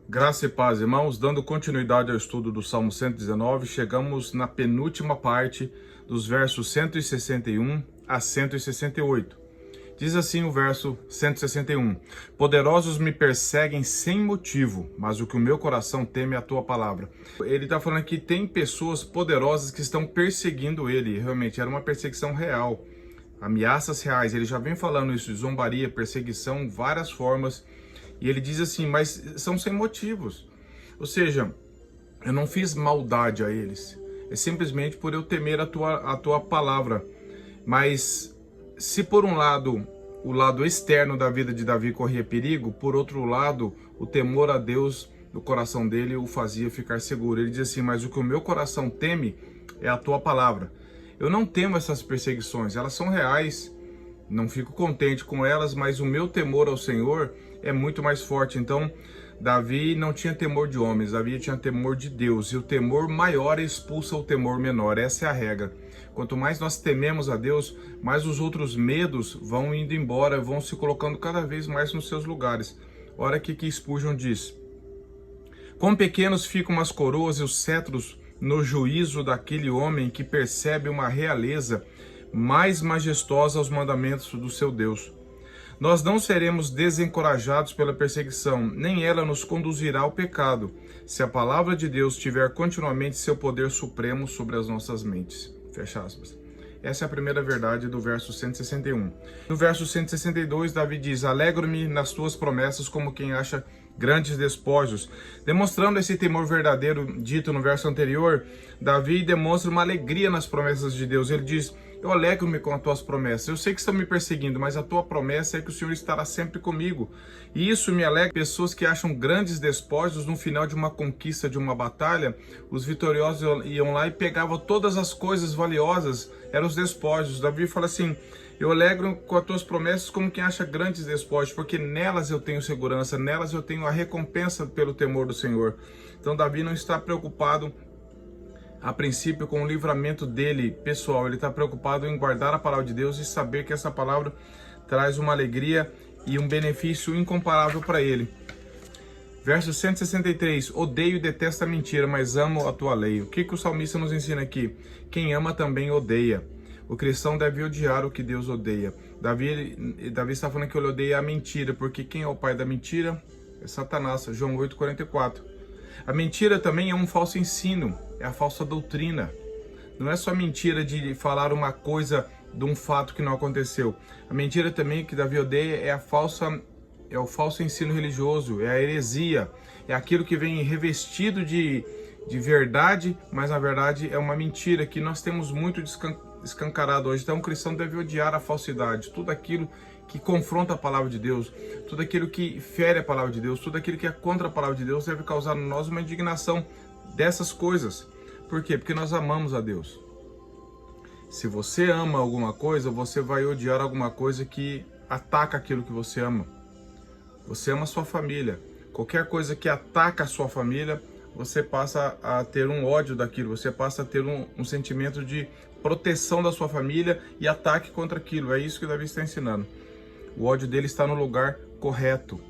Graça e paz, irmãos. Dando continuidade ao estudo do Salmo 119, chegamos na penúltima parte dos versos 161 a 168. Diz assim o verso 161: Poderosos me perseguem sem motivo, mas o que o meu coração teme é a tua palavra. Ele está falando que tem pessoas poderosas que estão perseguindo ele. Realmente era uma perseguição real, ameaças reais. Ele já vem falando isso de zombaria, perseguição, várias formas. E ele diz assim, mas são sem motivos. Ou seja, eu não fiz maldade a eles. É simplesmente por eu temer a tua palavra. Mas se por um lado, o lado externo da vida de Davi corria perigo, por outro lado, o temor a Deus no coração dele o fazia ficar seguro. Ele diz assim, mas o que o meu coração teme é a tua palavra. Eu não temo essas perseguições, elas são reais. Não fico contente com elas, mas o meu temor ao Senhor é muito mais forte. Então, Davi não tinha temor de homens, Davi tinha temor de Deus. E o temor maior expulsa o temor menor, essa é a regra. Quanto mais nós tememos a Deus, mais os outros medos vão indo embora, vão se colocando cada vez mais nos seus lugares. Olha aqui que Spurgeon diz: quão pequenos ficam as coroas e os cetros no juízo daquele homem que percebe uma realeza mais majestosa aos mandamentos do seu Deus. Nós não seremos desencorajados pela perseguição, nem ela nos conduzirá ao pecado, se a palavra de Deus tiver continuamente seu poder supremo sobre as nossas mentes. Fecha aspas. Essa é a primeira verdade do verso 161. No verso 162, Davi diz: alegro-me nas tuas promessas como quem acha grandes despojos. Demonstrando esse temor verdadeiro dito no verso anterior, Davi demonstra uma alegria nas promessas de Deus. Ele diz: eu alegro-me com as tuas promessas. Eu sei que estão me perseguindo, mas a tua promessa é que o Senhor estará sempre comigo. E isso me alegra. Pessoas que acham grandes despojos no final de uma conquista, de uma batalha, os vitoriosos iam lá e pegavam todas as coisas valiosas, eram os despojos. Davi fala assim: eu alegro com as tuas promessas como quem acha grandes despojos, porque nelas eu tenho segurança, nelas eu tenho a recompensa pelo temor do Senhor. Então Davi não está preocupado a princípio com o livramento dele pessoal, ele está preocupado em guardar a palavra de Deus e saber que essa palavra traz uma alegria e um benefício incomparável para ele. Verso 163, odeio e detesto a mentira, mas amo a tua lei. O que o salmista nos ensina aqui? Quem ama também odeia. O cristão deve odiar o que Deus odeia. Davi está falando que ele odeia a mentira, porque quem é o pai da mentira? É Satanás, João 8,44. A mentira também é um falso ensino, é a falsa doutrina. Não é só mentira de falar uma coisa de um fato que não aconteceu. A mentira também que Davi odeia é o falso ensino religioso, é a heresia, é aquilo que vem revestido de verdade, mas na verdade é uma mentira que nós temos muito escancarado hoje. Então o cristão deve odiar a falsidade, tudo aquilo que confronta a palavra de Deus, tudo aquilo que fere a palavra de Deus, tudo aquilo que é contra a palavra de Deus deve causar em nós uma indignação dessas coisas. Por quê? Porque nós amamos a Deus. Se você ama alguma coisa, você vai odiar alguma coisa que ataca aquilo que você ama. Você ama a sua família. Qualquer coisa que ataca a sua família, você passa a ter um ódio daquilo, você passa a ter um sentimento de proteção da sua família e ataque contra aquilo. É isso que Davi está ensinando. O ódio dele está no lugar correto.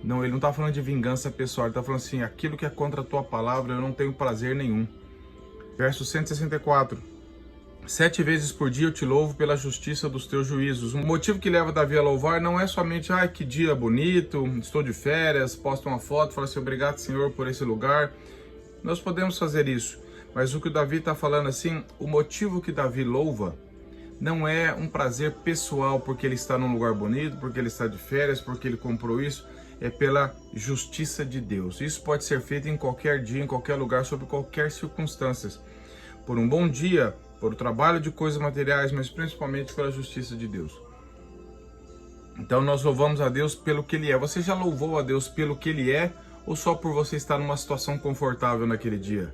Não, ele não está falando de vingança pessoal, ele está falando assim, aquilo que é contra a tua palavra, eu não tenho prazer nenhum. Verso 164. 7 vezes por dia eu te louvo pela justiça dos teus juízos. O motivo que leva Davi a louvar não é somente, que dia bonito, estou de férias, posto uma foto, fala assim, obrigado Senhor por esse lugar. Nós podemos fazer isso, mas o que o Davi está falando assim, o motivo que Davi louva não é um prazer pessoal porque ele está num lugar bonito, porque ele está de férias, porque ele comprou isso, é pela justiça de Deus. Isso pode ser feito em qualquer dia, em qualquer lugar, sob qualquer circunstâncias. Por um bom dia, por o trabalho de coisas materiais, mas principalmente pela justiça de Deus. Então nós louvamos a Deus pelo que Ele é. Você já louvou a Deus pelo que Ele é ou só por você estar numa situação confortável naquele dia?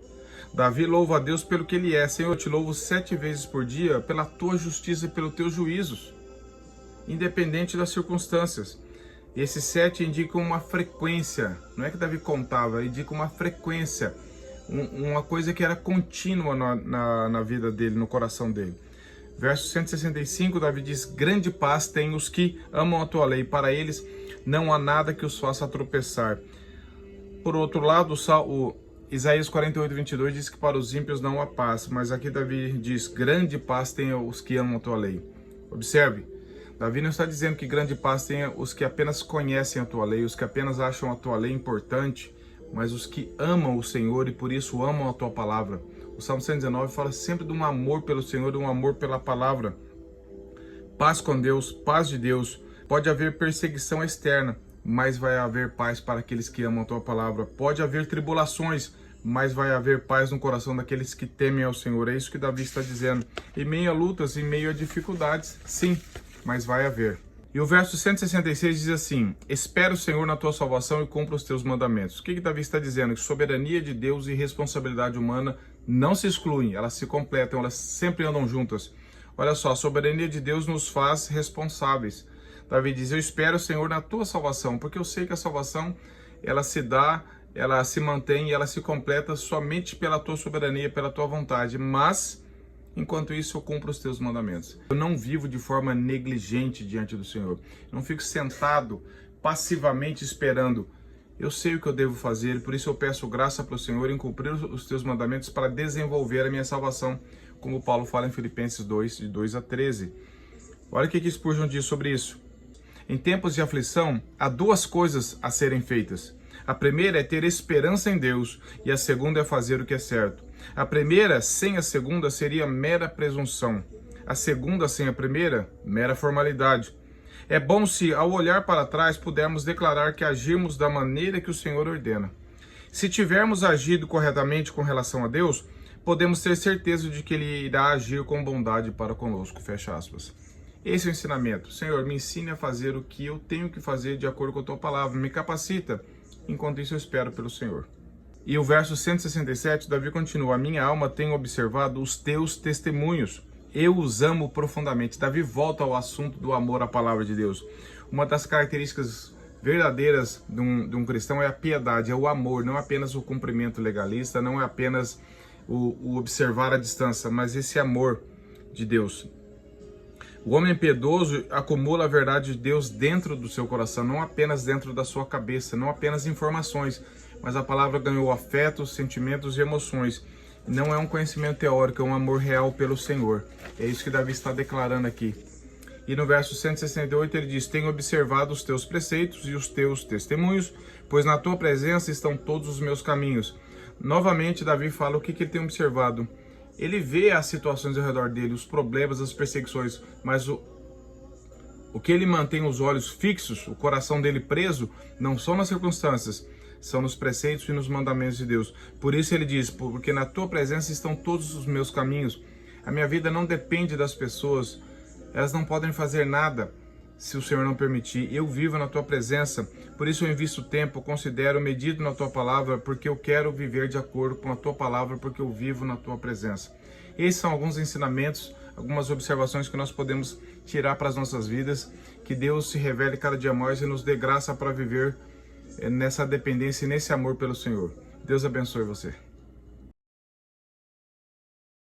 Davi louva a Deus pelo que Ele é. Senhor, eu te louvo 7 vezes por dia pela tua justiça e pelos teus juízos, independente das circunstâncias. Esses 7 indicam uma frequência, não é que Davi contava, indica uma frequência, uma coisa que era contínua na vida dele, no coração dele. Verso 165, Davi diz, grande paz tem os que amam a tua lei, para eles não há nada que os faça tropeçar. por outro lado, o Isaías 48:22 diz que para os ímpios não há paz, mas aqui Davi diz, grande paz tem os que amam a tua lei. Observe, Davi não está dizendo que grande paz tenha os que apenas conhecem a tua lei, os que apenas acham a tua lei importante, mas os que amam o Senhor e por isso amam a tua palavra. O Salmo 119 fala sempre de um amor pelo Senhor, de um amor pela palavra. Paz com Deus, paz de Deus. Pode haver perseguição externa, mas vai haver paz para aqueles que amam a tua palavra. Pode haver tribulações, mas vai haver paz no coração daqueles que temem ao Senhor. É isso que Davi está dizendo. Em meio a lutas, em meio a dificuldades, sim, mas vai haver. E o verso 166 diz assim, espera o Senhor na tua salvação e cumpra os teus mandamentos. O que Davi está dizendo? Que soberania de Deus e responsabilidade humana não se excluem, elas se completam, elas sempre andam juntas. Olha só, a soberania de Deus nos faz responsáveis. Davi diz, eu espero o Senhor na tua salvação, porque eu sei que a salvação, ela se dá, ela se mantém e ela se completa somente pela tua soberania, pela tua vontade. Mas, enquanto isso, eu cumpro os teus mandamentos. Eu não vivo de forma negligente diante do Senhor. Eu não fico sentado, passivamente esperando. Eu sei o que eu devo fazer, por isso eu peço graça para o Senhor em cumprir os teus mandamentos para desenvolver a minha salvação, como Paulo fala em Filipenses 2, de 2 a 13. Olha o que Spurgeon diz sobre isso. Em tempos de aflição, há duas coisas a serem feitas. A primeira é ter esperança em Deus e a segunda é fazer o que é certo. A primeira, sem a segunda, seria mera presunção. A segunda, sem a primeira, mera formalidade. É bom se, ao olhar para trás, pudermos declarar que agimos da maneira que o Senhor ordena. Se tivermos agido corretamente com relação a Deus, podemos ter certeza de que Ele irá agir com bondade para conosco. Fecha aspas. Esse é o ensinamento. Senhor, me ensine a fazer o que eu tenho que fazer de acordo com a Tua palavra. Me capacita. Enquanto isso, eu espero pelo Senhor. E o verso 167, Davi continua. A minha alma tem observado os Teus testemunhos. Eu os amo profundamente. Davi volta ao assunto do amor à palavra de Deus. Uma das características verdadeiras de um cristão é a piedade, é o amor. Não é apenas o cumprimento legalista, não é apenas o observar a distância, mas esse amor de Deus. O homem piedoso acumula a verdade de Deus dentro do seu coração, não apenas dentro da sua cabeça, não apenas informações, mas a palavra ganhou afetos, sentimentos e emoções. Não é um conhecimento teórico, é um amor real pelo Senhor. É isso que Davi está declarando aqui. E no verso 168 ele diz, tenho observado os teus preceitos e os teus testemunhos, pois na tua presença estão todos os meus caminhos. Novamente Davi fala o que ele tem observado. Ele vê as situações ao redor dele, os problemas, as perseguições, mas o que ele mantém os olhos fixos, o coração dele preso, não são nas circunstâncias, são nos preceitos e nos mandamentos de Deus. Por isso ele diz, porque na tua presença estão todos os meus caminhos. A minha vida não depende das pessoas, elas não podem fazer nada se o Senhor não permitir. Eu vivo na tua presença, por isso eu invisto tempo, considero medido na tua palavra, porque eu quero viver de acordo com a tua palavra, porque eu vivo na tua presença. Esses são alguns ensinamentos, algumas observações que nós podemos tirar para as nossas vidas. Que Deus se revele cada dia mais e nos dê graça para viver nessa dependência e nesse amor pelo Senhor. Deus abençoe você.